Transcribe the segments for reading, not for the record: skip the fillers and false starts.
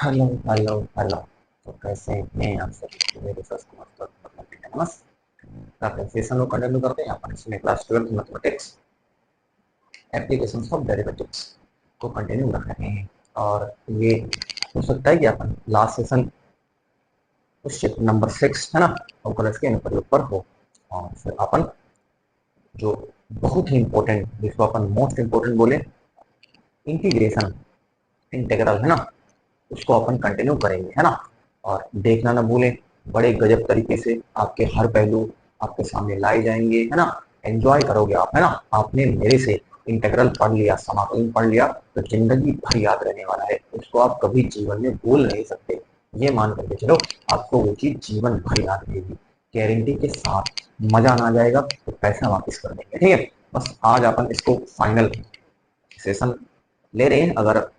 Hello hello hello. तो कैसे हैं आप सब? मेरे साथ नमस्कार। सेशन को कंटिन्यू करते हैं अपन इसमें class 12 mathematics application of derivatives को कंटिन्यू रख रहे हैं। और ये हो सकता है कि अपन लास्ट सेशन क्वेश्चन नंबर 6 है ना, और कॉलेज के ऊपर हो। और फिर अपन जो बहुत ही इंपॉर्टेंट, जिसको अपन मोस्ट इंपॉर्टेंट बोले, इंटीग्रेशन, इंटीग्रल है ना, उसको अपन कंटिन्यू करेंगे है ना। और देखना ना भूलें, बड़े गजब तरीके से आपके हर पहलू आपके सामने लाए जाएंगे है ना। एंजॉय करोगे आप है ना। आपने मेरे से इंटीग्रल पढ़ लिया, समाकलन पढ़ लिया, तो जिंदगी भर याद रहने वाला है। उसको आप कभी जीवन में भूल नहीं सकते। ये मान करके चलो, आपको वो चीज जीवन भर याद रहेगी, गारंटी के साथ। मजा ना आ जाएगा तो पैसा वापस कर देंगे, ठीक है। बस आज अपन इसको फाइनल सेशन ले रहे हैं। अगर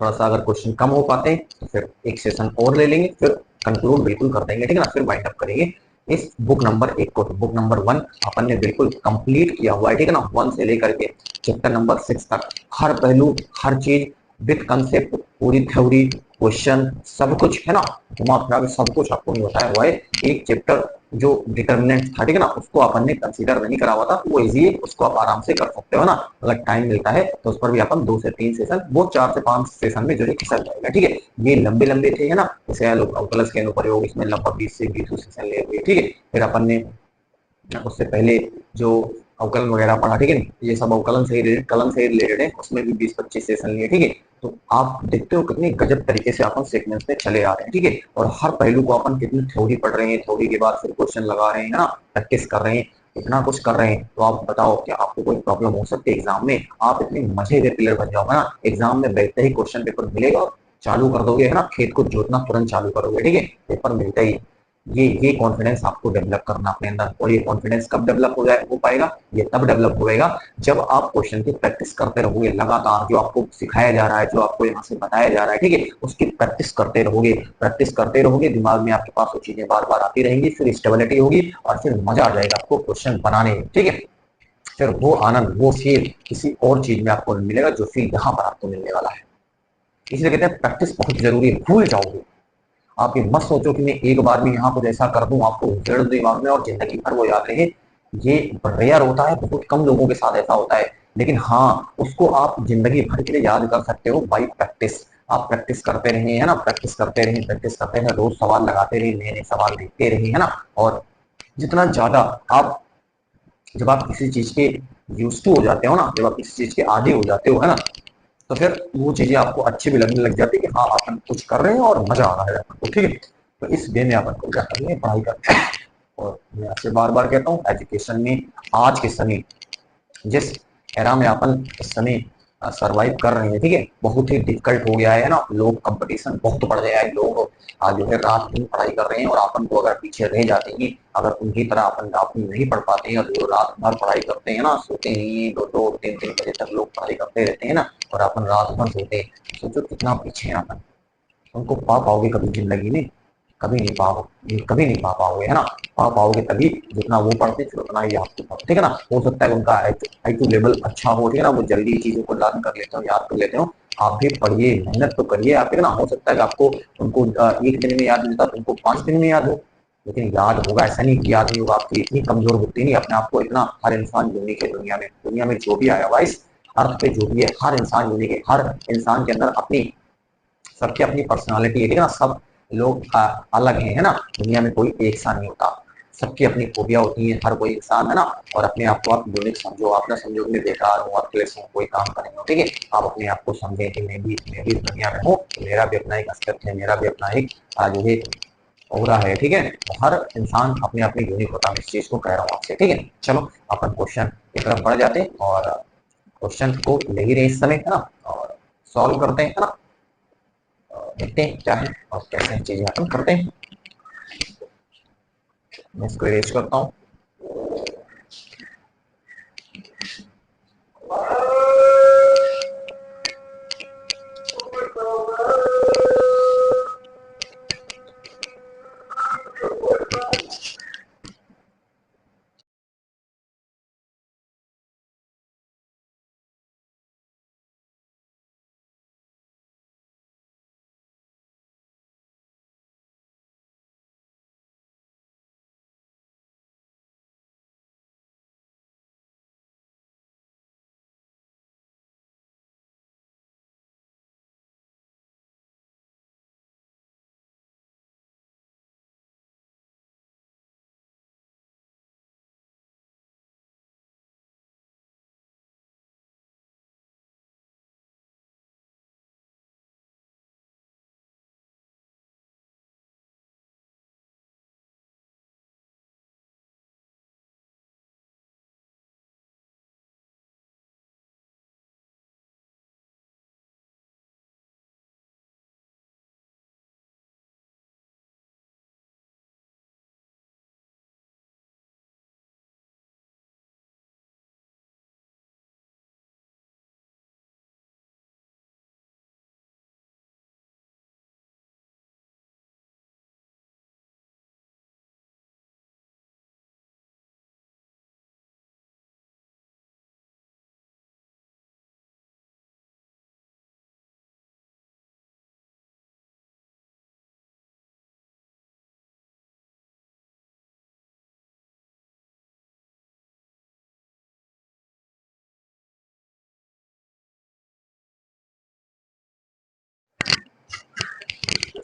थोड़ा सा अगर क्वेश्चन कम हो पाते हैं तो फिर एक सेशन और ले लेंगे, फिर कंक्लूड बिल्कुल कर देंगे, ठीक है ना। फिर वाइंड अप करेंगे इस बुक नंबर 1 को। तो बुक नंबर 1 अपन ने बिल्कुल कंप्लीट किया हुआ है, ठीक है ना। 1 से लेकर के चैप्टर नंबर 6 तक हर पहलू, हर चीज विद कंसेप्ट, पूरी थ्योरी, क्वेश्चन, सब कुछ है ना। घुमा फिरा के सब कुछ आपको बताया हुआ है। एक चैप्टर जो डिटर्मिनेंट था, ठीक है ना, उसको अपन ने कंसीडर नहीं करा हुआ था, वो इजी है, उसको आप आराम से कर सकते हो ना। अगर टाइम मिलता है तो उस पर भी अपन 2 से 3 सेशन, वो 4 से 5 सेशन में जो है खिसक जाएगा, ठीक है। ये लंबे लंबे थे है ना, जैसे लोग प्लस के अनुप्रयोग, इसमें लगभग 20 से 20 सेशन ले हुए, ठीक है। फिर अपन ने उससे पहले जो अवकलन वगैरह पढ़ा, ठीक है, ये सब अवकलन से रिलेटेड, कलन से रिलेटेड है, उसमें भी 20-25 सेशन लिए, ठीक है। तो आप देखते हो कितनी गजब तरीके से अपन सीक्वेंस में चले आ रहे हैं, ठीक है। और हर पहलू को अपन कितनी थ्योरी पढ़ रहे हैं, थ्योरी के बाद फिर क्वेश्चन लगा रहे हैं ना, प्रैक्टिस कर रहे हैं, इतना कुछ कर रहे हैं। तो आप बताओ क्या आपको कोई प्रॉब्लम हो सकती है एग्जाम में? आप इतने मजे के प्लेयर बन जाओगे ना, एग्जाम में बैठते ही क्वेश्चन पेपर मिलेगा, चालू कर दोगे है ना, खेत को जोतना तुरंत चालू करोगे, ठीक है, पेपर मिलता ही। ये कॉन्फिडेंस आपको डेवलप करना अपने अंदर। और ये कॉन्फिडेंस कब डेवलप हो पाएगा? ये तब डेवलप होएगा जब आप क्वेश्चन की प्रैक्टिस करते रहोगे लगातार। जो आपको सिखाया जा रहा है, जो आपको यहाँ से बताया जा रहा है, ठीक है, उसकी प्रैक्टिस करते रहोगे, प्रैक्टिस करते रहोगे, दिमाग में आपके पास वो चीजें बार बार आती रहेंगी, फिर स्टेबिलिटी होगी, और फिर मजा आ जाएगा आपको क्वेश्चन बनाने में, ठीक है। फिर वो आनंद, वो फील किसी और चीज में आपको नहीं मिलेगा, जो फील यहाँ पर आपको मिलने वाला है। इसलिए कहते हैं प्रैक्टिस बहुत जरूरी है। भूल जाओगे आप, ये मत सोचो कि मैं एक बार भी यहाँ कुछ ऐसा कर दूं आपको जड़ दिमाग में और जिंदगी भर वो याद रहे। ये रेयर होता है, बहुत कम लोगों के साथ ऐसा होता है। लेकिन हाँ, उसको आप जिंदगी भर के लिए याद कर सकते हो बाई प्रैक्टिस। आप प्रैक्टिस करते रहे है ना, प्रैक्टिस करते रहे, प्रैक्टिस करते रहे, रोज सवाल लगाते रहे, नए नए सवाल देखते रहे है ना। और जितना ज्यादा आप, जब आप किसी चीज के यूज टू हो जाते हो ना, जब आप किसी चीज के आदी हो जाते हो है ना, तो फिर वो चीजें आपको अच्छी भी लगने लग जाती है कि हाँ अपन कुछ कर रहे हैं और मजा आ रहा है अपन को, ठीक है। तो इस वे में अपन को क्या करनी है, पढ़ाई करनी है। और मैं आपसे बार बार कहता हूँ, एजुकेशन में आज के समय, जिस एरा में अपन इस समय सरवाइव कर रहे हैं, ठीक है, बहुत ही डिफिकल्ट हो गया है ना। लोग, कंपटीशन बहुत बढ़ गया है, लोग आज जो है रात दिन पढ़ाई कर रहे हैं, और अपन को अगर पीछे रह जाते हैं, अगर उनकी तरह अपन रात में नहीं पढ़ पाते हैं, और जो रात भर पढ़ाई करते हैं ना, सोते नहीं, 2-2, 3-3 बजे तक लोग पढ़ाई करते रहते हैं ना, और अपन रात भर सोते हैं, सोचो कितना पीछे हैं अपन। उनको पा पाओगे कभी जिंदगी में? कभी नहीं पाओगे, कभी नहीं पा पाओगे है ना। पा पाओगे तभी जितना वो पढ़ते फिर उतना ही आपको पढ़ो, ठीक है ना। हो सकता है उनका IQ लेवल अच्छा हो, ठीक है ना, वो जल्दी चीजों को लर्न कर लेते हो, याद कर लेते हो। आप भी पढ़िए, मेहनत तो करिए आप, ठीक है ना। हो सकता है कि आपको उनको एक दिन में याद मिलता तो उनको 5 दिन में याद हो, लेकिन याद होगा। ऐसा नहीं कि याद नहीं होगा, आपकी इतनी कमजोर बुद्धि नहीं। अपने आपको इतना, हर इंसान यूनिक है दुनिया में, दुनिया में जो भी आया हुआ इस अर्थ पे जो भी है, हर इंसान यूनिक है। हर इंसान के अंदर अपनी, सबकी अपनी पर्सनालिटी है, ठीक है ना। सब लोग अलग हैं है ना, दुनिया में कोई एक सा नहीं होता। सबकी अपनी खूबियां होती हैं, हर कोई इंसान है ना। और अपने आप को आप यूनिक समझो, आप ना समझो कि बेकार हूँ, वर्कलेस हूँ, कोई काम करेंगे, ठीक है। आप अपने आप को समझें कि मैं भी दुनिया में हूँ, मेरा भी अपना एक अस्तित्व है, मेरा भी अपना एक जो है ओरा है, ठीक है। हर इंसान अपने अपने यूनिक होता है। इस चीज को कह रहा हूँ आपसे, ठीक है। चलो अपन क्वेश्चन की तरफ बढ़ जाते हैं, और क्वेश्चन को ले ही रहे इस समय है ना, और सॉल्व करते हैं है ना। देखते हैं क्या है और कैसे चीजें अपन करते हैं। मैं इसको इरेज करता हूँ।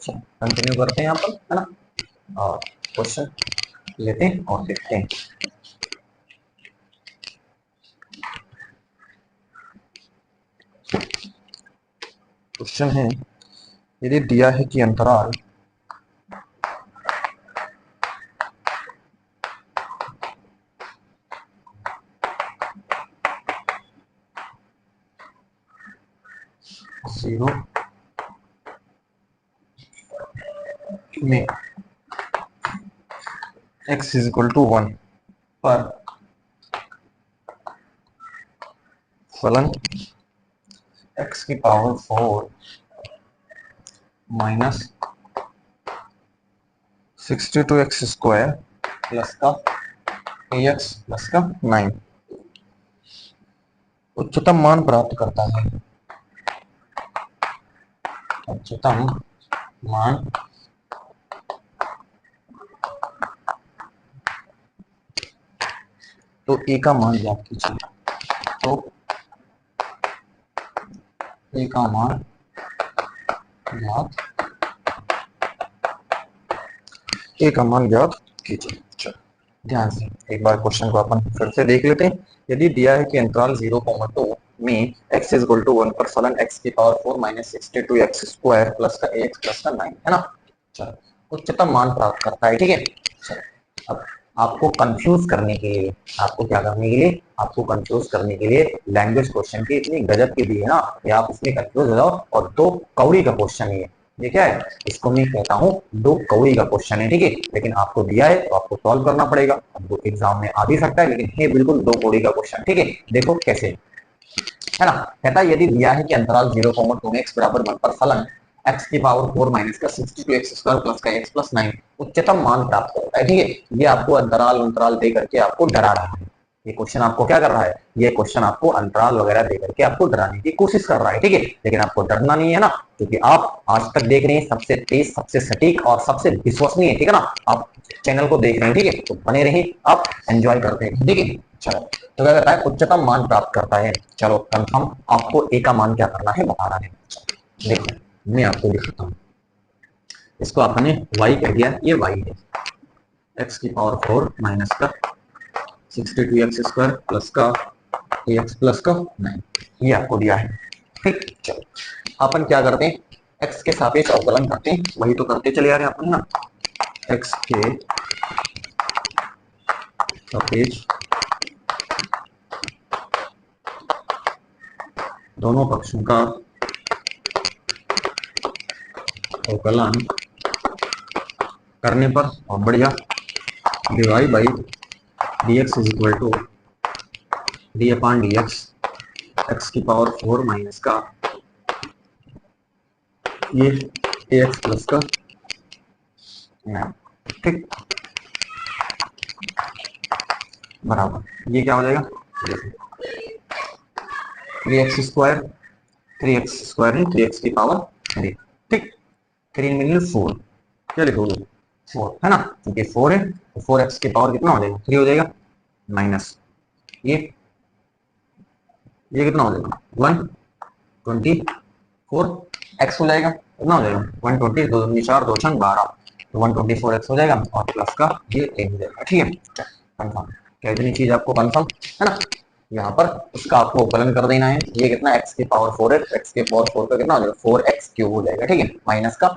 अच्छा कंटिन्यू करते हैं यहाँ पर, है ना, और क्वेश्चन लेते हैं और देखते हैं। क्वेश्चन है, यदि दिया है कि अंतराल 0 में x = 1 पर फलन x की पावर 4 माइनस 62x² प्लस का ax प्लस का 9 उच्चतम मान प्राप्त करता है। उच्चतम मान तो a का मान ज्ञात कीजिए। तो a का मान ज्ञात कीजिए। चलो ध्यान से एक बार क्वेश्चन को अपन फिर से देख लेते हैं। यदि दिया है कि अंतराल 0,2 में x = 1 पर फलन x की पावर 4 माइनस 62x² प्लस का ax प्लस का 9, है ना। चलो उच्चतम मान प्राप्त करता है, ठीक है। चलो अब आपको कंफ्यूज करने के लिए, आपको क्या करने के लिए, आपको कंफ्यूज करने के लिए लैंग्वेज क्वेश्चन की इतनी गजब की दी है ना कि आप इसमें कंफ्यूज हो जाओ। और 2 कौड़ी का क्वेश्चन है ये क्या है, इसको मैं कहता हूँ 2 कौड़ी का क्वेश्चन है, ठीक है। लेकिन आपको दिया है तो आपको सॉल्व करना पड़ेगा। अब वो एग्जाम में आ भी सकता है, लेकिन है बिल्कुल 2 कौड़ी का क्वेश्चन, ठीक है। देखो कैसे, है ना। कहता है यदि दिया है कि अंतराल 0,2 में x = 1 पर फलन x की पावर 4 माइनस का 62x² प्लस का x प्लस 9 उच्चतम मान प्राप्त करता है, ठीक है। ये आपको अंतराल दे करके आपको डरा रहा है। ये क्वेश्चन आपको क्या कर रहा है, ये क्वेश्चन आपको अंतराल वगैरह दे करके आपको डराने की कोशिश कर रहा है, ठीक है। लेकिन आपको डरना नहीं है ना, क्योंकि आप आज तक देख रहे हैं सबसे तेज, सबसे सटीक और सबसे विश्वसनीय, ठीक है ना। आप चैनल को देख रहे हैं, ठीक है, तो बने रहिए, आप एंजॉय करते हैं, ठीक है। चलो तो क्या कहता है, उच्चतम मान प्राप्त करता है। चलो कंफर्म आपको ए का मान क्या करना है बताना है। देखो मैं आपको दिखाता हूँ, इसको आपने y कह दिया, ये y है, x की पावर 4 माइनस का 62x² प्लस का ax प्लस का 9 ये आपको दिया है, ठीक। चलो अपन क्या करते हैं, x के सापेक्ष अवकलन करते हैं, वही तो करते चले आ रहे हैं अपन ना। x के सापेक्ष दोनों पक्षों का अवकलन करने पर और बढ़िया dy by dx = d/dx x की पावर 4 माइनस का ये ax प्लस का, ठीक, बराबर ये क्या हो जाएगा, 3x² है 3x की पावर 3, ठीक। 3 मिलियन 4 क्या लिखोगे 4, है ना, क्योंकि 4 है तो 4x की पावर कितना हो जाएगा 3 हो जाएगा, माइनस ये कितना हो जाएगा 124x हो जाएगा, कितना हो जाएगा 120, 2 दूनी 4 2 छंग 12, तो 124x हो जाएगा और प्लस का ये 1 हो जाएगा, ठीक है। कंफर्म, क्या इतनी चीज आपको कंफर्म है ना। यहाँ पर उसका आपको अवकलन कर देना है, ये कितना x की पावर 4 है, x के पावर 4 का कितना हो जाएगा 4x³ हो जाएगा, ठीक है। माइनस का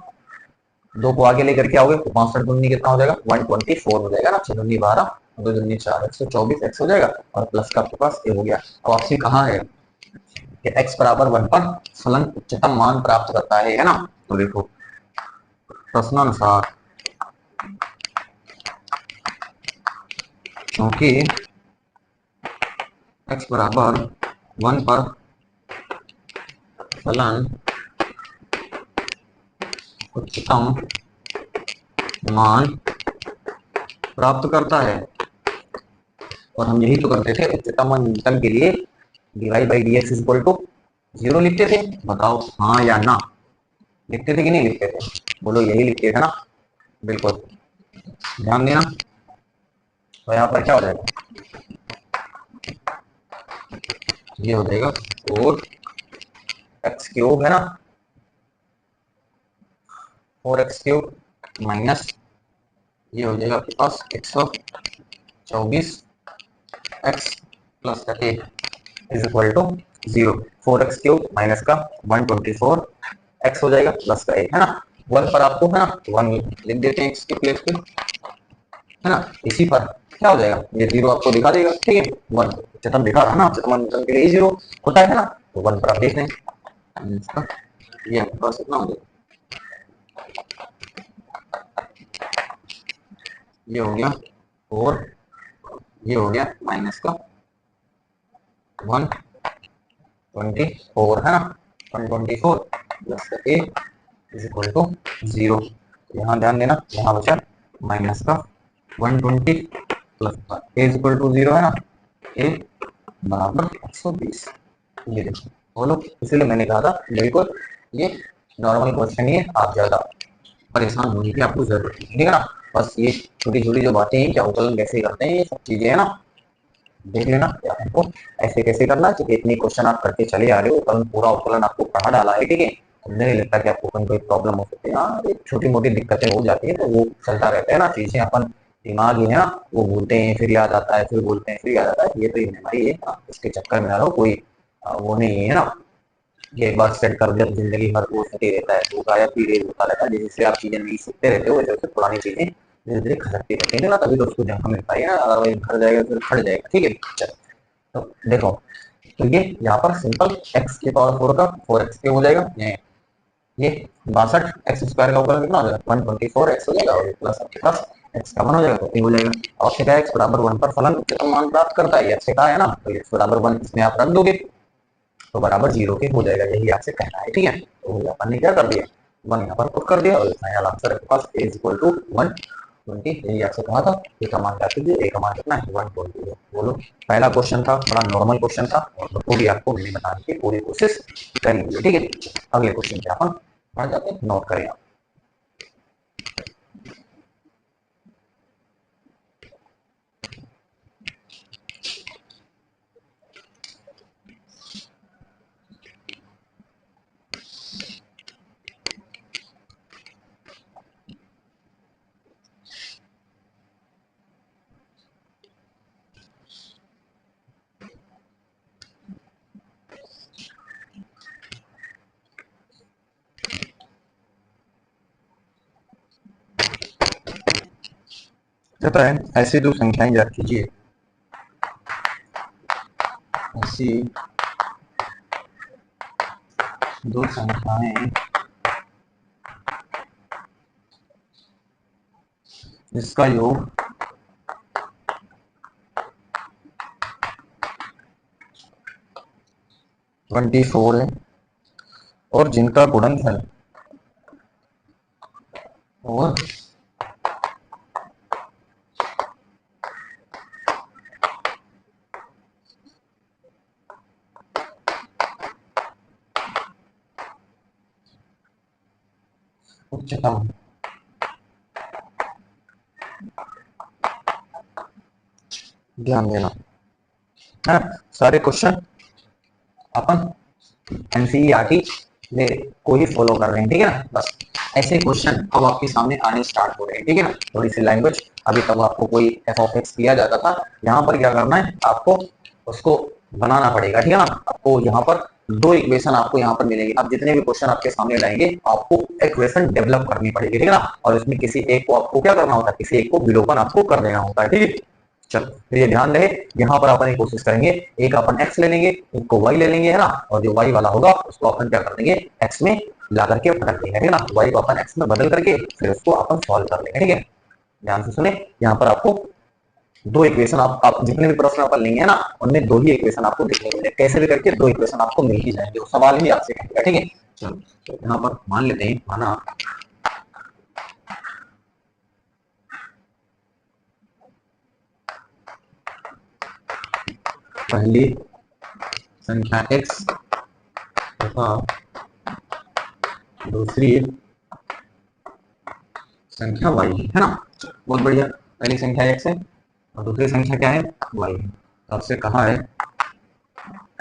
2 को आगे लेकर के आओगे तो 65 दूनी कितना हो जाएगा 124 हो जाएगा ना, 6 दूनी 12 2 दूनी 4 124x हो जाएगा और प्लस का आपके पास ये हो गया। अब आपसे कहा है कि x = 1 पर फलन उच्चतम मान प्राप्त करता है ना। तो देखो प्रश्नानुसार क्योंकि x = 1 पर फलन उच्चतम मान प्राप्त करता है, और हम यही तो करते थे उच्चतम और न्यूनतम के लिए dy/dx = 0 लिखते थे। बताओ हाँ या ना, लिखते थे कि नहीं लिखते थे, बोलो यही लिखते थे ना, बिल्कुल ध्यान देना। तो यहाँ पर क्या हो जाएगा, ये हो जाएगा 4x³ है ना, 4x³ माइनस ये हो जाएगा आपके पास 124x plus 30 is equal to 0। 4x³ minus का 124x हो जाएगा प्लस का 1 है ना। 1 पर आपको है ना 1 लिख देते हैं x के प्लेस पे है ना। इसी पर क्या हो जाएगा ये 0 आपको दिखा देगा, ठीक है। 1 चतम दिखा रहा ना, चतम के लिए 0 होता है ना, तो 1 पर आप देख लें ये आपके पास कितना हो जाएगा, ये हो गया 4, ये हो गया माइनस का 124 है ना। 124 प्लस का 8 इज इक्वल टू 0। यहाँ ध्यान देना, यहाँ बचा माइनस का 120 प्लस का ए इज इक्वल टू 0 है ना। ए बराबर 120, ये देखो बोलो, इसीलिए मैंने कहा था बिल्कुल ये नॉर्मल क्वेश्चन ही है, आप ज्यादा परेशान होने की आपको जरूरत नहीं है, ठीक है ना। बस ये छोटी छोटी जो बातें हैं, क्या अवकलन कैसे करते हैं, ये सब चीजें है ना, देख लेना आपको ऐसे कैसे करना है। इतने क्वेश्चन आप करके चले आ रहे हो, कल पूरा उपकरण आपको पढ़ा डाला है, ठीक है। नहीं लगता कि आपको कोई प्रॉब्लम हो सकती है, हाँ छोटी मोटी दिक्कतें हो जाती है, तो वो चलता रहता है ना, चीजें अपन दिमाग ही है ना, वो भूलते हैं फिर याद आता है, फिर बोलते हैं फिर याद आता है, ये तो भाई है, इसके चक्कर में ना रहो, कोई वो नहीं है ना। ये एक बार सेट कर दिया तो जिंदगी भर वो सेट ही रहता है, वो गायब पीरियड होता रहता है, जिससे आप चीजें नहीं सीखते रहते हो, वैसे पुरानी चीजें धीरे धीरे खसकती रहती है ना, तभी तो उसको जगह मिल पाई है ना, अदरवाइज घर जाएगा फिर खड़ जाएगा, ठीक है। चलो तो देखो, तो ये यहाँ पर सिंपल x के पावर 4 का 4x क्यूब हो जाएगा, ये 62x² का ऊपर कितना हो जाएगा 124x हो जाएगा, और प्लस आपके पास x का 1 हो जाएगा, तो ये हो जाएगा। और से क्या x बराबर 1 पर फलन उच्चतम मान प्राप्त करता है, x से कहा है ना, तो x बराबर 1 इसमें आप रख दोगे तो बराबर 0 के हो जाएगा, यही आपसे कहना है, ठीक है। तो अपन ने क्या कर दिया 1 यहाँ पर पुट कर दिया, और फाइनल आंसर आपके पास a इज इक्वल टू 120, यही आपसे कहा था। ए का मान क्या कीजिए, ए का मान कितना है 120, बोलो। पहला क्वेश्चन था, बड़ा नॉर्मल क्वेश्चन था, और वो भी आपको मैंने बताने की पूरी कोशिश करेंगे, ठीक है। अगले क्वेश्चन पे अपन पढ़ जाते हैं, नोट करें आप। कहता है ऐसी दो संख्याएं याद कीजिए, ऐसी दो संख्याएं जिसका योग 24 है और जिनका गुणनफल और उच्चतम, ध्यान देना है। सारे क्वेश्चन अपन एनसीईआरटी में को ही फॉलो कर रहे हैं, ठीक है ना। बस ऐसे क्वेश्चन अब आपके सामने आने स्टार्ट हो रहे हैं, ठीक है ना। थोड़ी सी लैंग्वेज, अभी तक आपको कोई f(x) किया जाता था, यहाँ पर क्या करना है आपको, उसको बनाना पड़ेगा, ठीक है ना। आपको यहाँ पर दो इक्वेशन आपको यहाँ पर मिलेगी, अब जितने भी क्वेश्चन आपके सामने लाएंगे आपको इक्वेशन डेवलप करनी पड़ेगी, ठीक है ना। और इसमें किसी एक को आपको क्या करना होता है, किसी एक को विलोपन आपको कर देना होता है, ठीक है। चलो तो ये ध्यान रहे, यहाँ पर अपन कोशिश करेंगे, एक अपन x ले लेंगे, एक को y ले लेंगे, है ना। और जो y वाला होगा उसको अपन क्या कर देंगे x में ला करके रख देंगे, ठीक है ना। y को अपन x में बदल करके फिर उसको अपन सॉल्व कर लेंगे, ठीक है। ध्यान से सुने, यहाँ पर आपको दो इक्वेशन आप जितने भी प्रश्न अपन लेंगे ना, उनमें दो ही इक्वेशन आपको देखने को मिलेंगे, कैसे भी करके दो इक्वेशन आपको मिल ही जाएंगे, सवाल ही आपसे कहेगा, ठीक है। चलो तो यहाँ पर मान लेते हैं, माना पहली संख्या x तथा दूसरी संख्या y है ना। बहुत बढ़िया, पहली संख्या x है और दूसरी संख्या क्या है y है। तो आपसे कहा है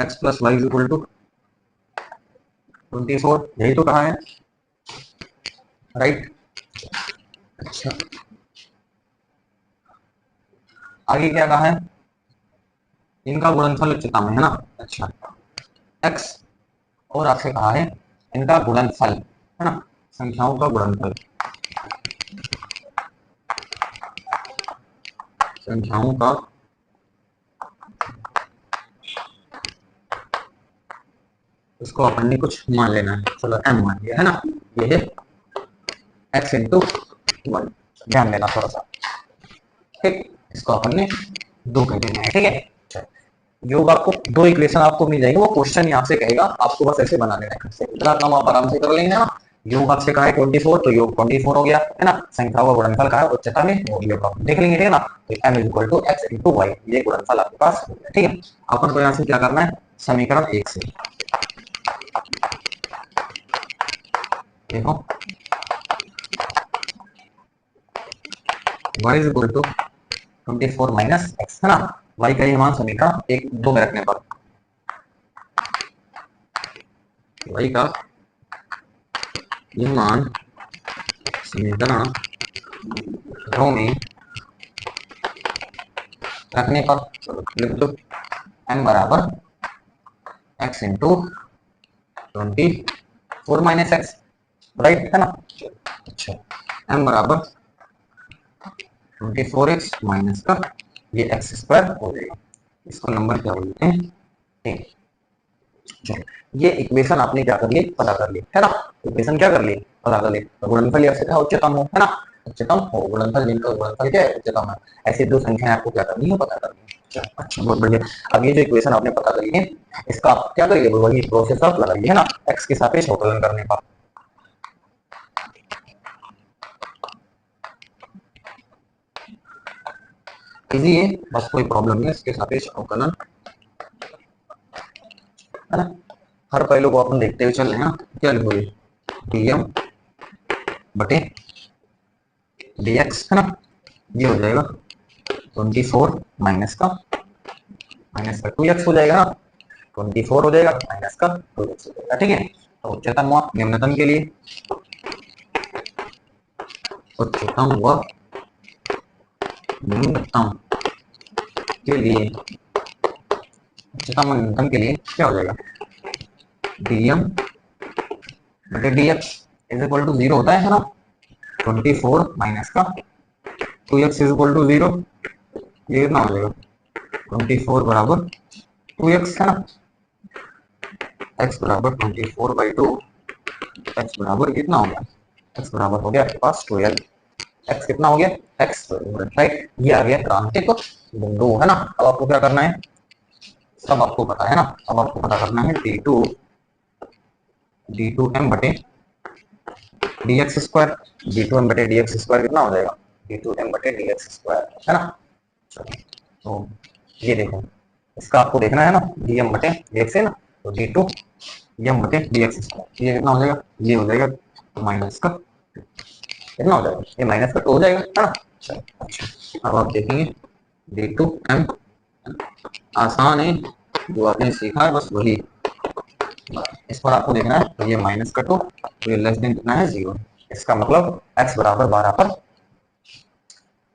x plus y is equal to 24, यही तो कहा है। राइट। अच्छा, आगे क्या कहा है, इनका गुणनफल उच्चतम है ना। अच्छा, एक्स, और आपसे कहा है इनका गुणनफल है ना, संख्याओं का गुणनफल, संख्याओं का इसको अपन ने कुछ मान लेना है, चलो एम मान लिया है ना, ये है एक्स इंटू वन, ध्यान देना थोड़ा सा, ठीक। इसको अपन ने दो कर देना है, ठीक है। अच्छा, योग आपको दो इक्वेशन आपको मिल जाएगी, वो क्वेश्चन यहाँ से कहेगा, आपको बस ऐसे बना लेना है, इतना काम आप आराम से कर लेंगे ना। योग आपसे कहा है 24, तो योग 24 हो गया है ना, संख्या का गुणनफल कहा है उच्चता में, वो योग आप देख लेंगे, ठीक है ना। तो m is equal to x into y, ये गुणनफल आपके पास हो गया, ठीक है। अपन को यहाँ से क्या करना है, समीकरण एक से देखो, y is equal to 24 minus x है ना, y का ये मान समीकरण एक दो में रखने पर, y का ये मान समीकरण दो में रखने पर लिख दो m बराबर x into 24 minus x, right है ना। अच्छा, m बराबर 24x माइनस का ये एक्स स्क्वायर हो जाएगा, इसको नंबर क्या बोलते हैं, ठीक। चलो, ये इक्वेशन आपने क्या कर ली, पता कर ली है ना, इक्वेशन क्या कर ली, पता कर ली। तो गुणनफल या था उच्चतम हो, है ना, उच्चतम हो, गुणनफल जिनका गुणनफल क्या है, उच्चतम है, ऐसी दो संख्याएं आपको क्या करनी है, पता करनी है। अच्छा, बहुत बढ़िया। अब ये जो इक्वेशन आपने पता करी है, इसका आप क्या करिए, वही प्रोसेस आप लगाइए है ना, एक्स के सापेक्ष अवकलन करने का। इजी है, बस कोई प्रॉब्लम नहीं है, इसके सापेक्ष अवकलन है ना, हर पहलू को अपन देखते हुए चल रहे हैं ना, क्या लिखोगे, डीएम बटे डीएक्स है ना, ये हो जाएगा 24 माइनस का 2x हो जाएगा ना, 24 हो जाएगा माइनस का 2x हो जाएगा, ठीक है। तो उच्चतम व निम्नतम के लिए, उच्चतम व निम्नतम के लिए, उच्चतम व निम्नतम के लिए क्या हो जाएगा, डीएम बटे डीएक्स इज इक्वल टू 0 होता है ना, 24 माइनस का 2x इज इक्वल टू 0, ये कितना हो जाएगा, 24 बराबर 2x है ना, x बराबर 24 बाई 2, x बराबर कितना हो गया, x बराबर हो गया आपके पास 12, x कितना हो गया, x राइट, ये आ गया क्रांतिक बिंदु है ना। अब आपको क्या करना है, सब आपको पता है ना, अब आपको पता करना है डी टू एम बटे d x square, d two m बटे डी एक्स स्क्वायर कितना हो जाएगा, डी टू एम बटे डी एक्स स्क्वायर है ना। तो ये देखो, इसका आपको देखना है ना, डी एम बटे डी एक्स है ना, तो डी टू एम बटे डी एक्स स्क्वायर, ये कितना हो जाएगा, ये हो जाएगा माइनस का कितना हो जाएगा, ये माइनस का 2 हो जाएगा है ना। अच्छा, अब आप देखेंगे डी टू एम आसान है, जो आपने सीखा है बस वही, इस पर आपको देखना है, तो ये माइनस का 2, तो ये लेस देन कितना है 0, इसका मतलब x बराबर 12 पर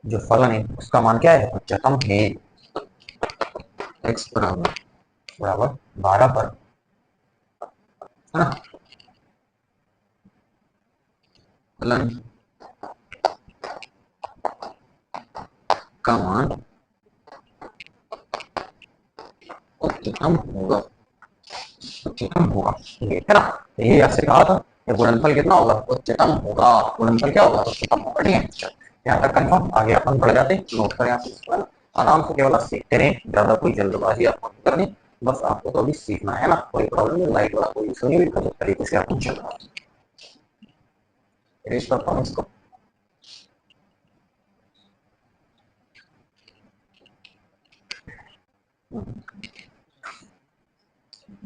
जो फलन है उसका मान क्या है, उच्चतम है, x बराबर बराबर 12 पर है ना, फलन का मान उच्चतम होगा, उच्चतम होगा, है ना। यही आपसे कहा था, ये गुणनफल कितना होगा, उच्चतम होगा, गुणनफल क्या होगा, उच्चतम होगा, ठीक है। यहाँ तक कंफर्म, आगे अपन बढ़ जाते, नोट करें आप इसको, आराम से केवल सीखते रहे, ज्यादा कोई जल्दबाजी आपको करनी, बस आपको तो अभी सीखना है ना, कोई प्रॉब्लम नहीं, लाइट वाला कोई इशू नहीं, भी तरीके से आपको चलना है इसको।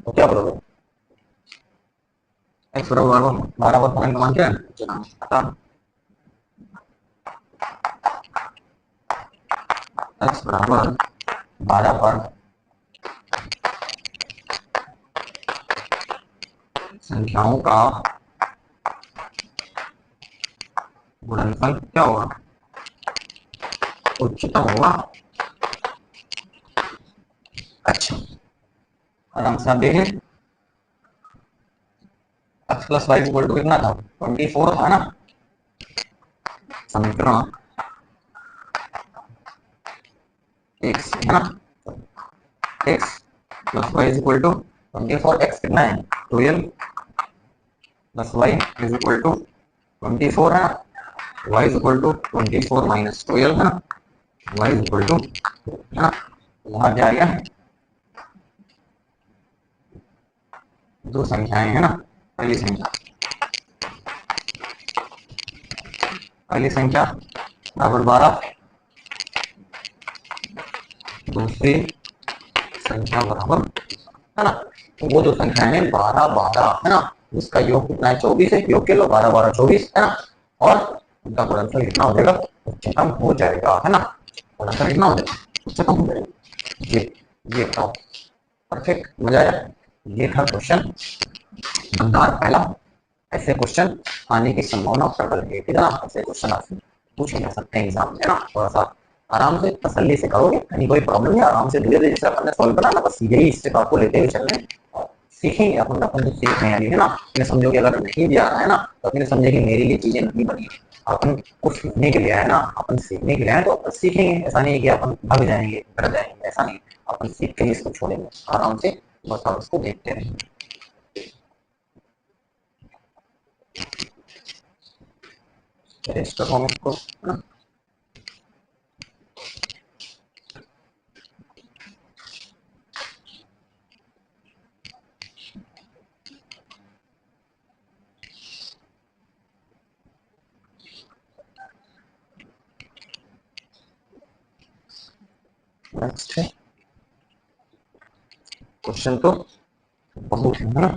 तो क्या बोलोगे, एक्स बराबर 12 पर पॉइंट मान क्या है, एक्स बराबर 12 पर संख्याओं का गुणनफल क्या होगा, उच्चतम होगा। अच्छा, आराम से आप देखें, x plus y equal to कितना था, 24 था ना। समीकरण x है ना, x plus y is equal to 24, x कितना है 12 plus y is equal to 24 है ना, y is equal to 24 minus 12 है ना, y इज इक्वल टू है ना, यहाँ क्या आएगा, दो संख्याएं है ना, पहली संख्या बराबर 12, दूसरी संख्या बराबर है ना, तो वो जो संख्या है 12 12 है ना, इसका योग कितना है 24 है, योग के लो 12 12 24 है ना, और उनका गुणनफल कितना हो जाएगा, उच्चतम हो जाएगा है ना, गुणनफल कितना हो जाएगा, उच्चतम हो जाएगा। ये बताओ, परफेक्ट, मजा आया। ये था क्वेश्चन नंबर पहला। ऐसे क्वेश्चन आने की संभावना प्रबल है, ठीक है ना, ऐसे क्वेश्चन आपसे पूछे जा सकते हैं एग्जाम में ना, थोड़ा सा आराम से तसल्ली से करोगे, कहीं कोई प्रॉब्लम नहीं, आराम से धीरे धीरे जैसे अपन ने सॉल्व करा ना, बस यही स्टेप आपको लेते हुए चलना है, सीखेंगे अपन तो सीख रहे हैं है ना, अपने समझो कि अगर नहीं भी आ रहा है ना, तो अपने समझे कि मेरे लिए चीजें नहीं बनी, अपन कुछ सीखने के लिए आए ना, अपन सीखने के लिए आए तो अपन सीखेंगे, ऐसा नहीं है कि अपन भाग जाएंगे डर जाएंगे, ऐसा नहीं, अपन सीख के ही इसको छोड़ेंगे आराम से, बस आप उसको देखते रहेंगे। को नेक्स्ट है क्वेश्चन तो बहुत है ना,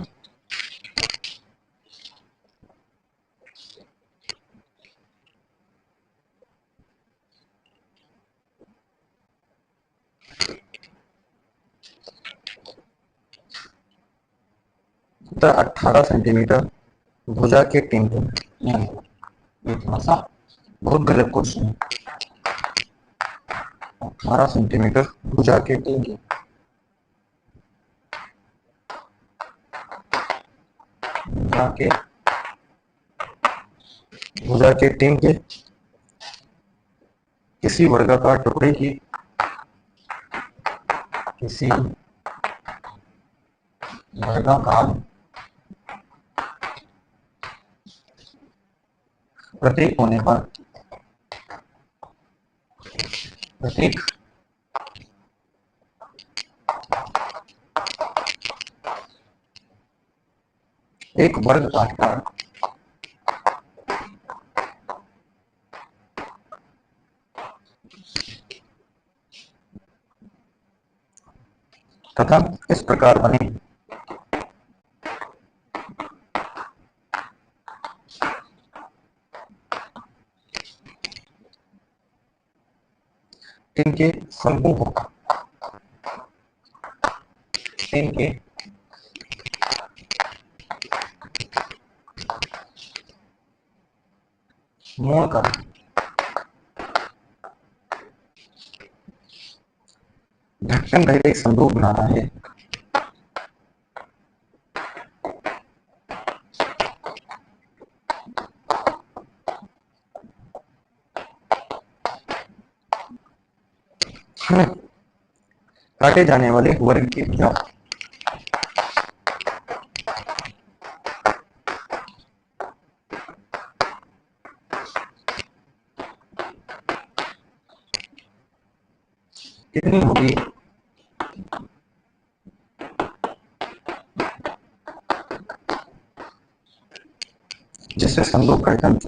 तो 18 सेंटीमीटर भुजा के टिंकल, ये थोड़ा सा बहुत गलत क्वेश्चन है, 18 सेंटीमीटर भुजा के टिंकल, के भुजा के टिंक के किसी वर्गाकार टुकड़े की, किसी वर्गाकार प्रतीक होने पर, प्रतीक एक वर्ग काटकर तथा इस प्रकार बने, इनके समूह, इनके मोड़कर ढक्कन रहित एक संदूक बनाना है, काटे जाने वाले वर्ग की भुजा, कितनी होगी, जिससे संदूक का ढक्कन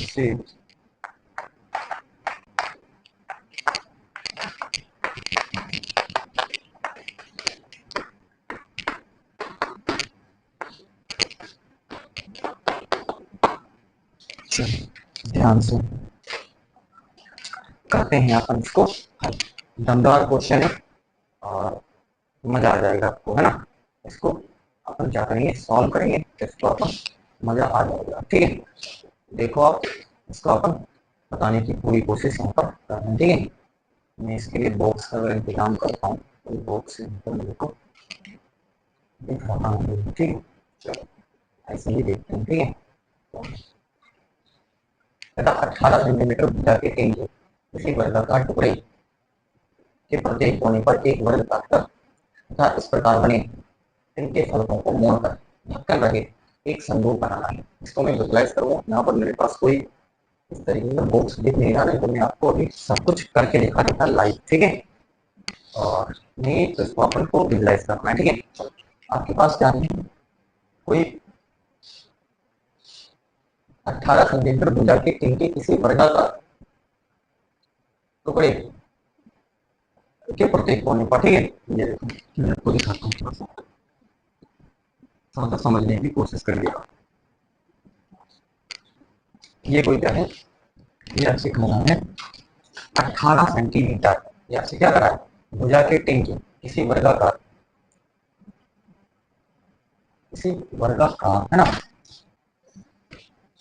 से ध्यान से करते हैं अपन इसको, दमदार क्वेश्चन है और मजा आ जाएगा आपको है ना, इसको अपन क्या करेंगे, सॉल्व करेंगे, इसको अपन मजा आ जाएगा। ठीक है, देखो आप इसको अपन बताने की पूरी कोशिश यहाँ पर कर रहे हैं। ठीक है, मैं इसके लिए बॉक्स का इंतजाम करता हूँ, बॉक्स मेरे को दिख रहा है। ठीक है, चलो ऐसे ही देखते हैं। ठीक है, तथा 18 सेंटीमीटर भुजा के तीन इसी वर्गाकार टुकड़े के प्रत्येक कोने पर एक वर्ग काटकर तथा इस प्रकार बने इनके फलकों को मोड़कर ढक्कन रहे एक संदूक बनाना है। इसको मैं विजुलाइज करूँ, यहाँ पर मेरे पास कोई इस तरीके का बॉक्स दिख नहीं रहा है, तो मैं आपको अभी सब कुछ करके दिखा देता लाइव। ठीक है, और नहीं तो इसको अपन को विजुलाइज करना है। ठीक है, आपके पास क्या है, कोई 18 सेंटीमीटर भुजा के तीन के किसी वर्गाकार टुकड़े के प्रत्येक कोने पर, ठीक है, ये देखो मैं आपको दिखाता हूँ, थोड़ा सा समझने की कोशिश करिएगा। ये कोई क्या है, ये आपसे कह रहा है 18 सेंटीमीटर, ये आपसे क्या कर रहा है, भुजा के तीन के किसी वर्गाकार है ना,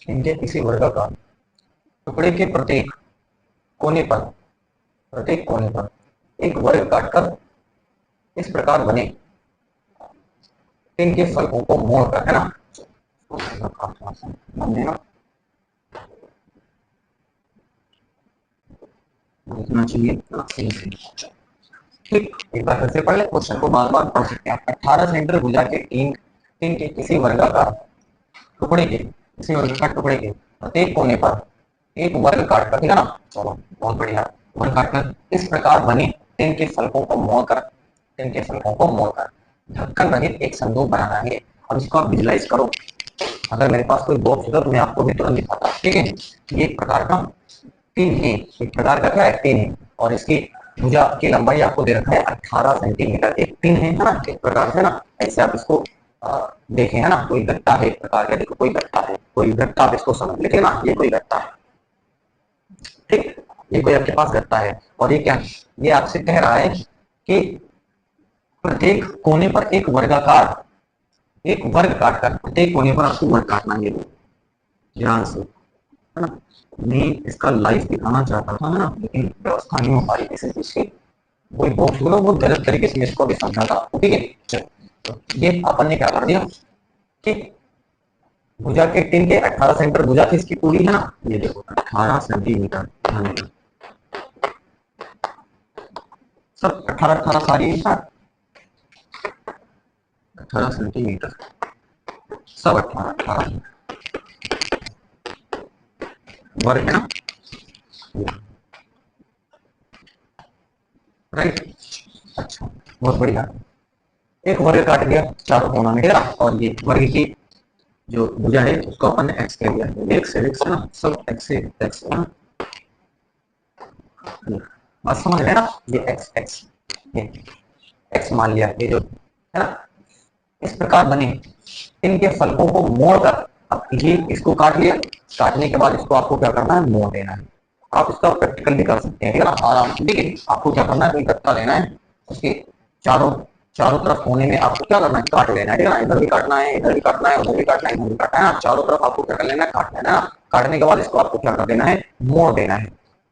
इनके किसी वर्गाकार टुकड़े के प्रत्येक कोने पर एक वर्ग काटकर इस प्रकार बने इनके फलकों को मोड़कर, है ना, लिखना चाहिए। ठीक, एक बार फिर से पढ़ ले, क्वेश्चन को बार बार पढ़ सकते हैं। 18 सेंटीमीटर भुजा के तीन तीन के किसी वर्गाकार टुकड़े के प्रत्येक कोने पर एक वर्ग काटकर, ठीक है ना, चलो बहुत बढ़िया, वर्ग काटकर इस प्रकार बने तिन के फलकों को मोड़कर ढक्कन रहित एक संदूक बनाना है। अब इसको आप विजुलाइज करो, अगर मेरे पास कोई बॉक्स होता तो मैं आपको भी तुरंत दिखाता। ठीक है, ये एक प्रकार का तीन है, एक प्रकार का क्या है, तीन है, और इसकी भुजा की लंबाई आपको दे रखा है 18 सेंटीमीटर। एक तीन है ना, एक प्रकार से ना, ऐसे आप इसको देखें, है ना, कोई गट्टा है एक प्रकार का, देखो कोई गट्टा है, कोई गट्टा, आप इसको समझ लेते ना, ये कोई गट्टा है। ठीक, ये कोई आपके पास गट्टा है, और ये क्या, ये आपसे कह रहा है कि प्रत्येक कोने पर एक वर्ग काटकर प्रत्येक कोने पर आपको वर्ग काटना है, ध्यान से, है ना। मैं इसका लाइव दिखाना चाहता था ना, लेकिन व्यवस्था नहीं हो पा रही किसी चीज की, कोई बॉक्स बोलो वो गलत तरीके से इसको भी समझा था। ठीक है, तो ये अपन ने क्या कर दिया कि भुजा के टिन के 18 सेंटीमीटर भुजा की इसकी पूरी है ना, ये देखो 18 सेंटीमीटर, सब 18 सारी है, 18 सेंटीमीटर, सब 18 वर्ग है ना, राइट। अच्छा, बहुत बढ़िया, एक वर्ग काट दिया चारों कोना में, और ये वर्ग की जो भुजा है उसको अपन ने एक्स कह दिया, एक्स है ना, सब एक्स है, एक्स है ना, बात समझ रहे ना, ये एक्स एक्स, ये एक्स मान लिया, ये जो है ना, इस प्रकार बने इनके फलकों को मोड़कर, अब ये इसको काट लिया, काटने के बाद इसको आपको क्या करना है, मोड़ देना है। आप इसका प्रैक्टिकल भी कर सकते हैं, आराम से। देखिए आपको क्या करना है, कोई गत्ता लेना है, उसके चारों चारों तरफ होने में आपको क्या करना है, काट लेना है, ठीक है ना, इधर भी काटना है, इधर भी काटना है, उधर भी काटना है, इधर भी काटना है, चारों तरफ आपको क्या कर लेना है, काट लेना है। काटने के बाद इसको आपको क्या कर देना है, मोड़ देना है।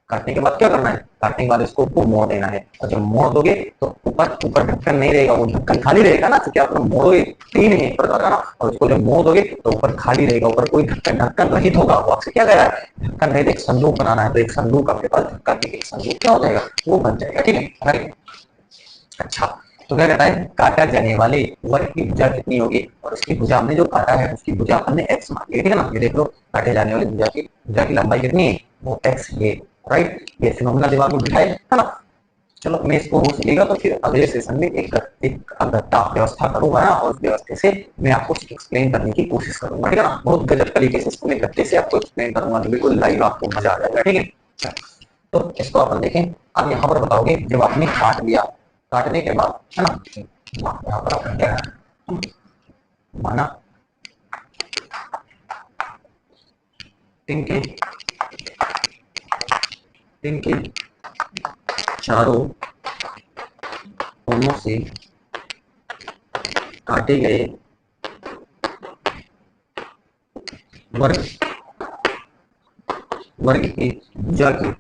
काटने के बाद क्या करना है, काटने के बाद इसको मोड़ देना है, और जब मोड़ दोगे तो ऊपर ऊपर ढक्कन नहीं रहेगा, वो ढक्कन खाली रहेगा ना, तो क्या करो, मोड़ोगे तीन है प्रकार का ना, और उसको जब मोड़ दोगे तो ऊपर खाली रहेगा, ऊपर कोई ढक्कन ढक्कन रहित होगा, वो आपसे क्या कह रहा है, ढक्कन रहित एक संदूक बनाना है, तो एक संदूक आपके पास ढक्कन एक संदूक क्या हो जाएगा, वो बन जाएगा। ठीक है, अच्छा, तो क्या कहता है, काटा जाने वाले वर्ग की भुजा कितनी होगी, और उसकी भुजा हमने जो काटा है उसकी भुजा हमने एक्स मान ली, ठीक है ना, ये देख लो, काटे जाने वाली भुजा की लंबाई कितनी है, वो एक्स है, राइट। ये फिनोमेना दिमाग में बिठाए, है ना। चलो मैं इसको हो सकेगा तो फिर अगले सेशन में एक गत्ता व्यवस्था करूंगा ना, और उस व्यवस्था से मैं आपको एक्सप्लेन करने की कोशिश करूंगा, ठीक है ना, बहुत गजब तरीके से इसको मैं गत्ते से आपको एक्सप्लेन करूंगा, तो बिल्कुल लाइव आपको मजा आ जाएगा। ठीक है, तो इसको अपन देखें। अब यहाँ पर बताओगे, जब आपने काट लिया, काटने के बाद, है ना, यहाँ पर अपन क्या माना, तिनके तिनके चारों कोनों से काटे गए वर्ग वर्ग की भुजा की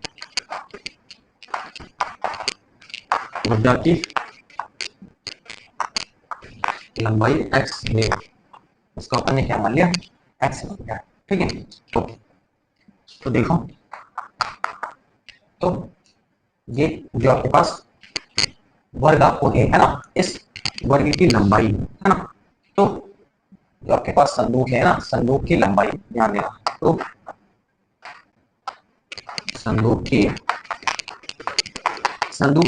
लंबाई x है। इसको अपन ने क्या मान लिया, x मान लिया। ठीक है, तो देखो, तो ये जो आपके पास वर्ग आपको है ना, इस वर्ग की लंबाई है ना, तो जो आपके पास संदूक है ना, संदूक की लंबाई ध्यान देना, तो संदूक की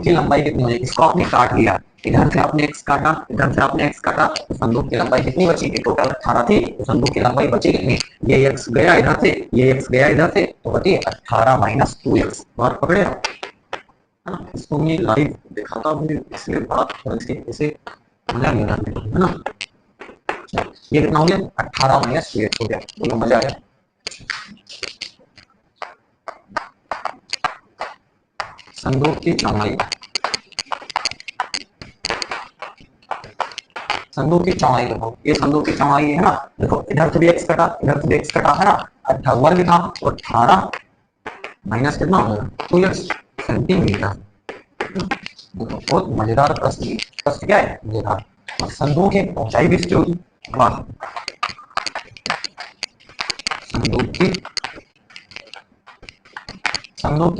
लंबाई कितनी हो जाएगी, इसको आपने काट लिया, इधर से आपने x काटा, इधर से आपने x काटा, तो संदूक की लंबाई कितनी बची, टोटल 18 थी, तो संदूक की लंबाई बची कितनी, ये x गया इधर से, ये x गया इधर से, तो बची 18 माइनस 2x। बात पकड़े, इसको मैं लाइव दिखाता हूँ, इसलिए बड़ा इसे मजा नहीं आता है ना। ये कितना हो गया, 18 माइनस 2x हो गया, बोलो मजा आया। संदूक की चौड़ाई, संदूक की चौड़ाई देखो, ये संदूक की चौड़ाई है ना, देखो इधर से भी x कटा, इधर से भी x कटा है ना, 18 वर्ग था, तो 18 माइनस कितना हो गया, 2x सेंटीमीटर। बहुत मजेदार प्रश्न, प्रश्न क्या है, मजेदार। संदूक की ऊंचाई भी इसकी होगी, संदूक की संदूक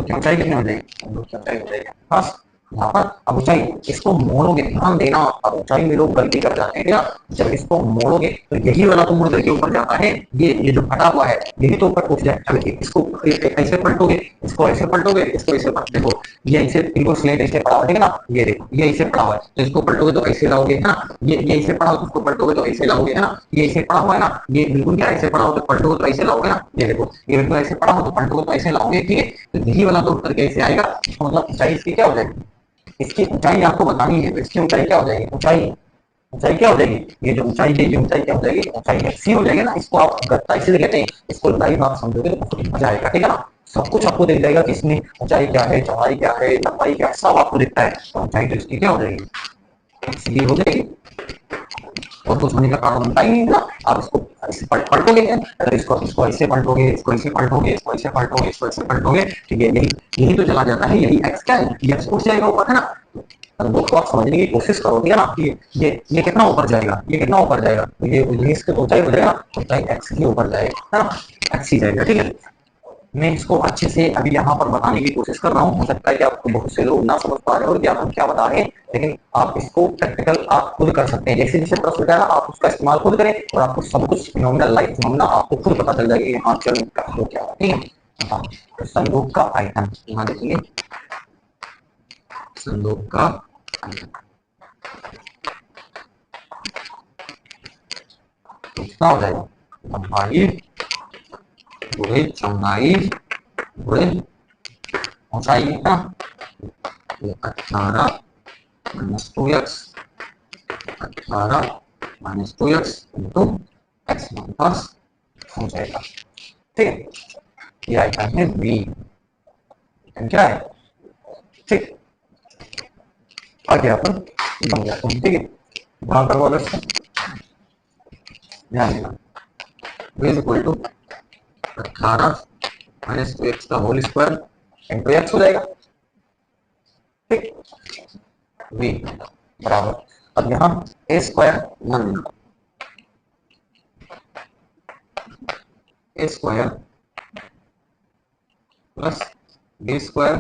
की ऊंचाई कितनी हो जाएगी, संदूक की ऊंचाई हो जाएगी बस यहाँ पर। अब ऊंचाई इसको मोड़ोगे, ध्यान देना, अब ऊंचाई में लोग गलती कर जाते हैं क्या, जब इसको मोड़ोगे तो यही वाला तो मुड़ करके ऊपर जाता है, ये जो फटा हुआ है यही तो ऊपर उठ जाए, इसको ऐसे पलटोगे, इसको ऐसे पलटोगे, इसको ऐसे देखो, ये ऐसे बिल्कुल स्लेट ऐसे पड़ा हुआ है ना, ये देखो ये ऐसे पड़ा हुआ है, तो इसको पलटोगे तो ऐसे लाओगे है ना, ये ऐसे पड़ा हुआ, इसको पलटोगे तो ऐसे लाओगे है ना, ये ऐसे पड़ा हुआ है ना, ये बिल्कुल क्या ऐसे पड़ा हो तो पलटोगे तो ऐसे लाओगे ना, ये देखो ये बिल्कुल ऐसे पड़ा हो तो पलटोगे तो ऐसे लाओगे, ठीक है, तो यही वाला तो उठ करके ऐसे आएगा, मतलब ऊंचाई इसकी क्या हो जाएगी, इसकी ऊंचाई आपको बतानी है, तो इसकी ऊंचाई क्या हो जाएगी, ऊंचाई क्या हो जाएगी, ये जो ऊंचाई है ये ऊंचाई क्या हो जाएगी, ऊंचाई एक्सी हो जाएगी ना, इसको आप गत्ता इसलिए कहते हैं, इसको लाइव आप समझोगे तो बहुत मजा आएगा, ठीक है ना। सब कुछ आपको दिख जाएगा कि इसमें ऊंचाई क्या है, चौड़ाई क्या है, लंबाई क्या है, सब आपको दिखता है, तो ऊंचाई तो इसकी क्या हो जाएगी, एक्सी हो जाएगी, और कुछ होने का कारण बनता ही नहीं है ना। आप इसको पलटोगे, अगर इसको इसको ऐसे पलटोगे, इसको ऐसे पलटोगे, इसको ऐसे पलटोगे, इसको ऐसे पलटोगे, ठीक है, यही यही तो चला जाता है, यही एक्स क्या है, ये एक्स उठ जाएगा ऊपर, है ना। वो तो आप समझने की कोशिश करोगे ना कि ये कितना ऊपर जाएगा, ये कितना ऊपर जाएगा, तो ये इसके ऊंचाई हो जाएगा, ऊंचाई एक्स की ऊपर जाएगा, है ना, एक्स ही जाएगा, ठीक है। मैं इसको अच्छे से अभी यहाँ पर बताने की कोशिश कर रहा हूँ, हो सकता है कि आपको बहुत से लोग ना समझ पा रहे हो कि आप क्या बता रहे हैं, लेकिन आप इसको प्रैक्टिकल आप खुद कर सकते हैं, जैसे जैसे प्रश्न उठाया आप उसका इस्तेमाल खुद करें, और आपको सब कुछ फिनोमिनल लाइफ फिनोमिना आपको खुद पता चल जाएगा कि हाँ चलो हो क्या है, ठीक है। हाँ, तो संदूक का आयतन यहाँ देखिए, संदूक का आयतन कितना हो जाएगा, लंबाई गुणे चौड़ाई गुणे ऊंचाई है ना, 18 minus 2x, 18 minus 2x into x हमारे पास हो जाएगा, ठीक है। ये आइटम है बी, क्या है, ठीक, आगे अपन बन गया, ठीक है, वहां करवा दो इसको, ध्यान देना, b is equal to 18 minus 2x का होल स्क्वायर इंटू एक्स हो जाएगा, ठीक, वी बराबर, अब यहाँ ए स्क्वायर मान लेना, A square plus B square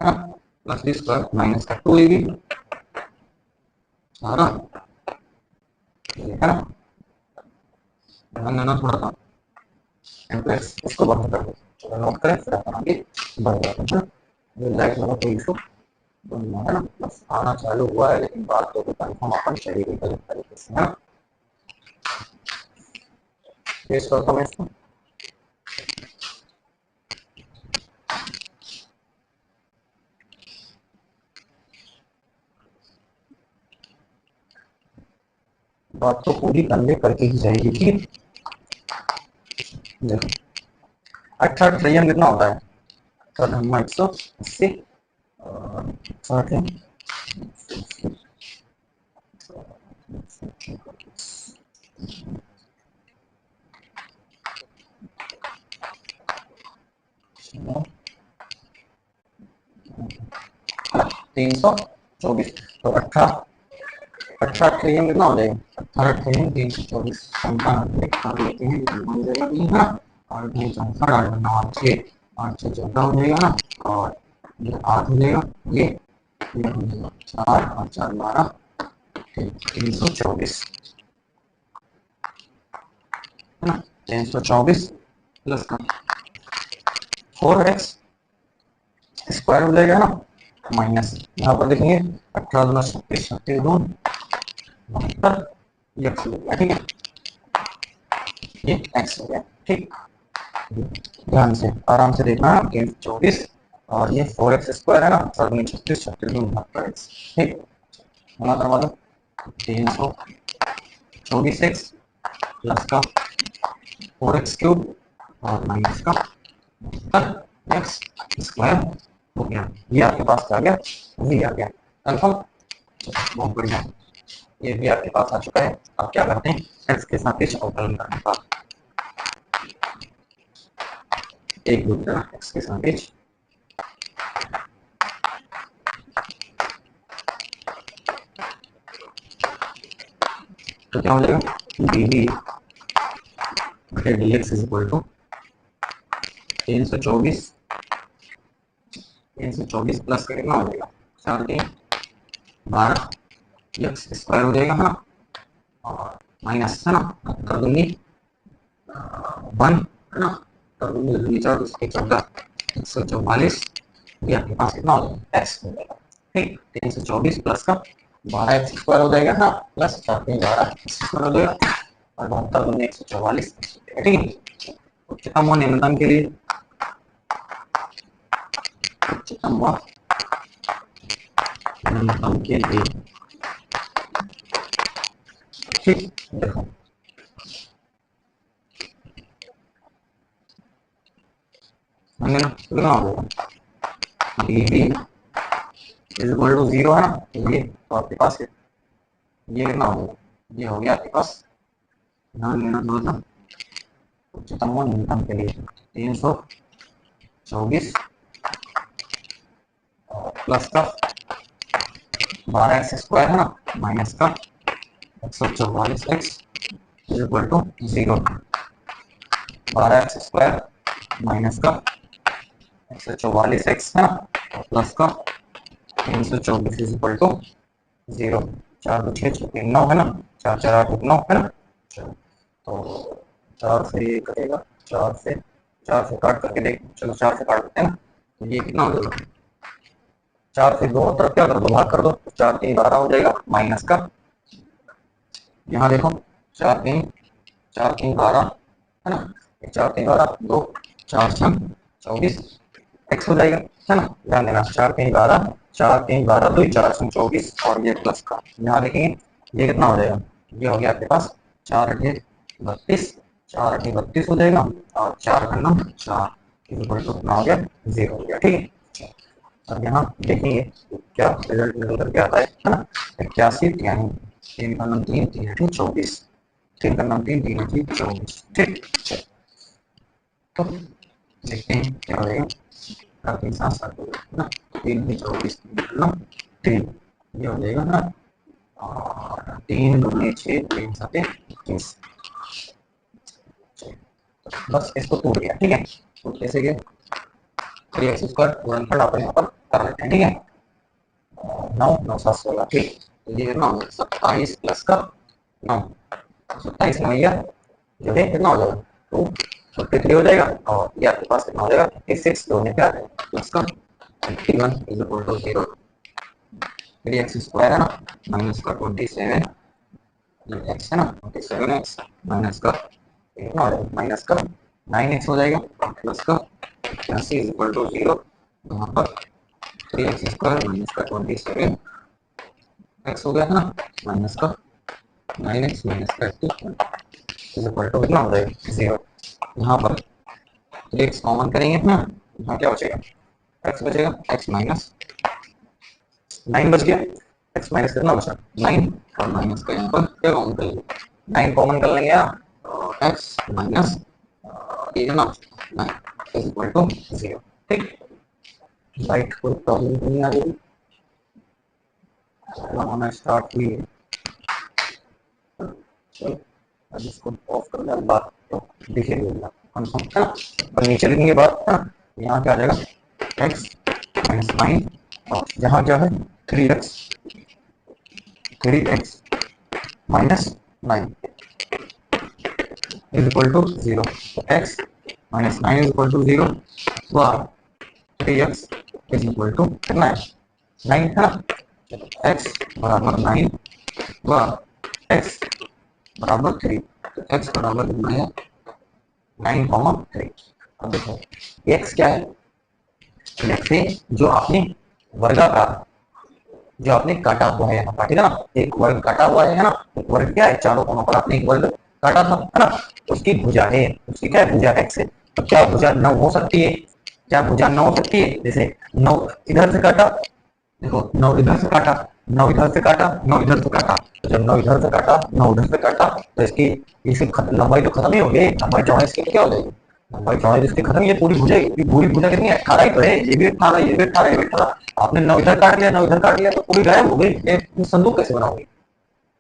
plus B square minus का 2ab है ना, ध्यान देना थोड़ा सा, एम्प्लेक्स इसको बंद कर दो, चलो नोट करें, फिर अपन आगे बढ़ जाते हैं, ये लाइट वाला कोई इशू है ना, बस आना चालू हुआ है, लेकिन बात तो कंफर्म अपन चाहिए तरीके से, है ना। पेश करता हूँ इसको, बात तो पूरी कंधे करके ही जाएगी, ठीक है। देखो 18 ट्रिलियन कितना होता है, 180 60 है, 324। तो 18 कितना हो जाएगा, 18 324 लेते हैं, और 64 8 9 6 8 6 14 हो जाएगा ना, और ये 8 हो जाएगा, ये हो जाएगा 4 और 4 12, 324 है ना। 324 प्लस का 4x स्क्वायर हो जाएगा ना, माइनस यहाँ पर देखेंगे 18 दूना 36 36 दून 72, ये x हो गया, ठीक है, ये x हो गया, ठीक। ध्यान से आराम से देखना, 324 और ये 4x स्क्वायर है ना, 36 36 दून 72, ठीक। गुणा करवा दो, 324x प्लस का 4x क्यूब और माइनस का एक्स स्क्वायर हो गया, ये आपके पास आ गया, ये आ गया कंफर्म, बहुत बढ़िया, ये भी आपके पास आ चुका है। अब क्या करते हैं, एक्स के साथ अवकलन करने का, एक दूसरा एक्स के साथ तो क्या हो जाएगा, d d d x is equal to 324 plus का कितना हो जाएगा, 4 3 12 एक्स स्क्वायर हो जाएगा है ना, और माइनस है ना, कर दूंगी 1 है ना, कर दूंगी 4 14 144, ये आपके पास कितना हो जाएगा, एक्स हो जाएगा, ठीक। 324 प्लस का 12 एक्स स्क्वायर हो जाएगा ना, प्लस 4 3 12 एक्स स्क्वायर हो जाएगा, और 72 दूनी 144, ठीक है। उच्चतम व निम्नतम के लिए, उच्चतम व निम्नतम के लिए, ठीक। देखो हमने ना कितना हो गया, इज इक्वल टू 0 है ना, ये तो आपके पास ये कितना हो गया, ये हो गया आपके पास, ध्यान देना थोड़ा, उच्चतम व न्यूनतम के लिए 324 प्लस का 12 एक्स स्क्वायर है ना, माइनस का 144 x is equal to 0, 12 x square minus का 144 एक्स है ना, प्लस का 324 इज इक्वल टू 0, 4 2 6 6 3 9 है ना, 4 4 8 9 है ना, तो 4 से ये कटेगा, 4 से काट करके देख, चलो 4 से काट देते हैं ना, तो ये कितना हो जाएगा, 4 से दोनों तरफ क्या कर दो, भाग कर दो, 4 3 12 हो जाएगा, माइनस का यहाँ देखो 4 3 12 है ना, 4 3 12 2 4 6 24 एक्स हो जाएगा है ना, ध्यान देना 4 3 12 2 4 6 24, और ये प्लस का यहाँ देखेंगे ये कितना हो जाएगा, ये हो गया आपके पास 4 8 32, 4 8 32 हो जाएगा, और 4 का नाम 4 इक्वल टू कितना हो गया, 0 हो गया, ठीक है। अब यहाँ देखेंगे क्या रिजल्ट निकल करके आता है ना, 81 यानी 3 का नाम 3 3 8 24, 3 का नाम 3 3 8 24, ठीक। तो देखते हैं क्या हो जाएगा, काफी साथ साथ हो जाएगा ना, 3 24 3 ये हो जाएगा ना, और 3 दूनी 6 3 7 21, बस इसको तोड़ दिया, ठीक है। तो जैसे कि 3x स्क्वायर गुणनफल अपन यहाँ पर कर लेते हैं, ठीक है, 9 9 7 16, ठीक। तो ये कितना हो गया, 27 प्लस का 9, 27 में भैया जो है कितना हो जाएगा, 253 हो जाएगा, और ये आपके पास कितना हो जाएगा, 56 दोनों क्या है प्लस का 51 is equal to 0, 3x square है ना, माइनस का 27 एक्स है ना, 27x माइनस का कितना हो जाएगा, माइनस का 9x हो जाएगा, प्लस का 81 इज इक्वल टू 0, यहाँ पर 3x स्क्वायर माइनस का 27 एक्स हो गया है ना, माइनस का 9x माइनस का 81 इज इक्वल टू कितना हो जाएगा, 0। यहाँ पर 3x कॉमन करेंगे ना, यहाँ क्या बचेगा, x बचेगा, x माइनस 9 बच गया, x माइनस कितना बचा 9, और माइनस का यहाँ पर क्या कॉमन कर लेंगे, 9 कॉमन कर लेंगे यहाँ, x माइनस ये कितना 9 इज इक्वल टू 0, ठीक। राइट, कोई प्रॉब्लम नहीं आ रही, बनाना स्टार्ट हुई है। चलो अब इसको ऑफ कर दे, बात तो दिखे कंफर्म है ना। और नीचे लिखेंगे बात है ना, यहाँ क्या आ जाएगा x माइनस 9 और यहाँ क्या है 3x minus 9 is equal to 0। x minus 9 is equal to 0 व 3x इज इक्वल टू कितना है 9 है ना। x बराबर 9 व x बराबर 3, तो x बराबर कितना है 9,3। अब देखो x क्या है, से जो आपने वर्गाकार जो आपने काटा हुआ है यहाँ काटेगा ना, एक वर्ग काटा हुआ है ना, एक वर्ग क्या है चारों कोनों पर आपने एक वर्ग काटा था है ना, उसकी भुजा है, उसकी क्या है भुजा x है। तो क्या भुजा 9 हो सकती है, क्या भुजा 9 हो सकती है, जैसे 9 इधर से काटा, देखो 9 इधर से काटा, 9 इधर से काटा, 9 इधर से काटा, तो जब 9 इधर से काटा 9 उधर से काटा तो इसकी इसकी लंबाई तो खत्म ही हो गई, लंबाई चौड़ाई इसकी क्या हो जाएगी, लंबाई चौड़ाई इसकी खत्म, ये पूरी भुजा, पूरी भुजा कितनी है 18 ही तो है, ये भी 18 ये भी 18 ये भी 18। आपने 9 इधर काट लिया 9 इधर काट लिया तो पूरी गायब हो गई, ये संदूक कैसे बनाओगे,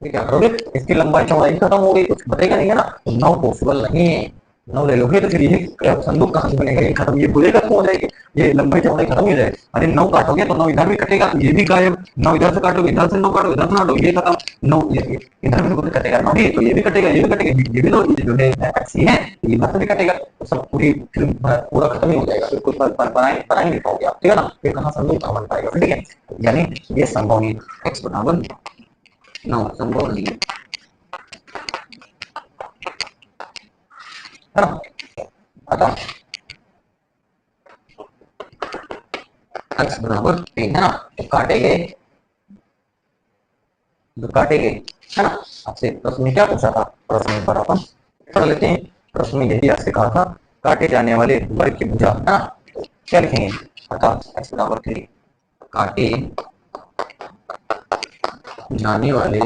ये क्या करोगे, इसकी लंबाई चौड़ाई खत्म हो गई, कुछ बचेगा नहीं है ना, तो 9 पॉसिबल नहीं है। 9 ले लोगे तो फिर ये संदूक कहाँ से बनेगा, ये खत्म, ये भुजा खत्म हो जाएगी, ये लंबाई चौड़ाई खत्म हो जाएगी। अरे 9 काटोगे तो 9 इधर भी कटेगा, ये भी गायब, 9 इधर से काटोगे इधर से 9 काटो इधर से काटो ये खत्म, 9 इधर से कटेगा 9 भी, तो ये भी कटेगा ये भी कटेगा, ये भी 9 जो है ऐसी है ये इधर से भी कटेगा, तो सब पूरी पूरा खत्म ही हो जाएगा, फिर कुछ बना ही नहीं पाओगे आप, ठीक है ना, फिर कहाँ संदूक कहाँ बन पाएगा, ठीक है। यानी ये संभव नहीं, x बराबर 9 संभव नहीं है ना। अतः x बराबर 3 है ना, तो काटेंगे तो काटेंगे है ना। आपसे प्रश्न में क्या पूछा था, प्रश्न पर अपन पढ़ लेते हैं। प्रश्न में यही आपसे कहा था काटे जाने वाले वर्ग की भुजा है ना, तो क्या लिखेंगे, अतः x बराबर 3 काटे जाने वाले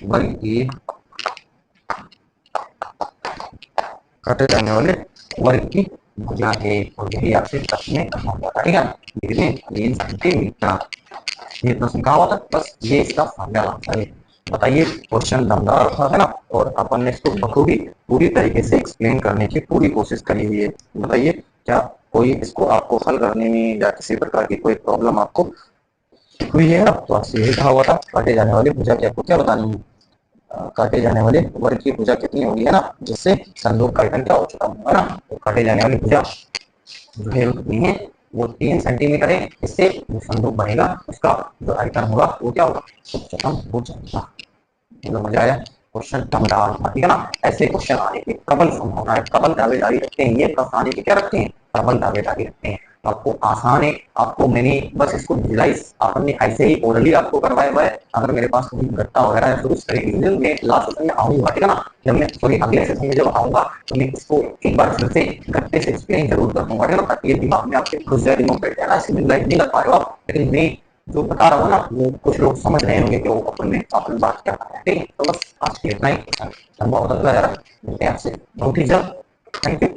वर्ग की काटे जाने वाले वर्ग की भुजा है, और यही आपसे प्रश्न में कहा हुआ था, ठीक है। 3 सेंटीमीटर, ये प्रश्न कहा हुआ था, बस ये इसका फॉर्मूला है। बताइए क्वेश्चन दमदार था है ना, और अपन ने इसको बखूबी पूरी तरीके से एक्सप्लेन करने की पूरी कोशिश करी हुई है। बताइए क्या कोई इसको आपको हल करने में या किसी प्रकार की कोई प्रॉब्लम आपको हुई है ना, तो आपसे यही कहा हुआ था काटे जाने वाली भुजा की आपको क्या बतानी है, काटे जाने वाले वर्ग की भुजा कितनी होगी है ना, जिससे संदूक का आयतन क्या हो चुका है ना, तो काटे जाने वाली भुजा जो है कितनी है, वो 3 सेंटीमीटर है, इससे जो संदूक बनेगा उसका जो आयतन होगा वो क्या होगा, उच्चतम भुज होगा। मतलब मजा आया, क्वेश्चन दमदार था, ठीक है ना। ऐसे क्वेश्चन आने की प्रबल संभावना है, प्रबल दावेदारी रखते हैं, ये प्रश्न आने की क्या रखते हैं, प्रबल दावेदारी रखते हैं। आपको आसान है, आपको मैंने बस इसको विजुलाइज आपने ऐसे ही ओरली आपको करवाया हुआ है। अगर मेरे पास कोई घटना वगैरह है तो उस तरीके से मैं लास्ट सेशन में आऊंगा, ठीक है ना, जब मैं सॉरी अगले सेशन में जब आऊंगा तो मैं इसको एक बार फिर से घटने से एक्सप्लेन जरूर कर दूंगा, ठीक है ना, ताकि ये दिमाग में आपके घुस जाए, दिमाग बैठ जाए ना, इसे विजुलाइज नहीं कर पा रहे हो आप, लेकिन मैं जो बता रहा हूँ ना वो कुछ लोग समझ रहे होंगे कि वो अपन बात क्या कर रहे हैं, ठीक है। तो बस आज के इतना ही संभव होता है यार, मिलते हैं आपसे बहुत ही जल्द, थैंक यू।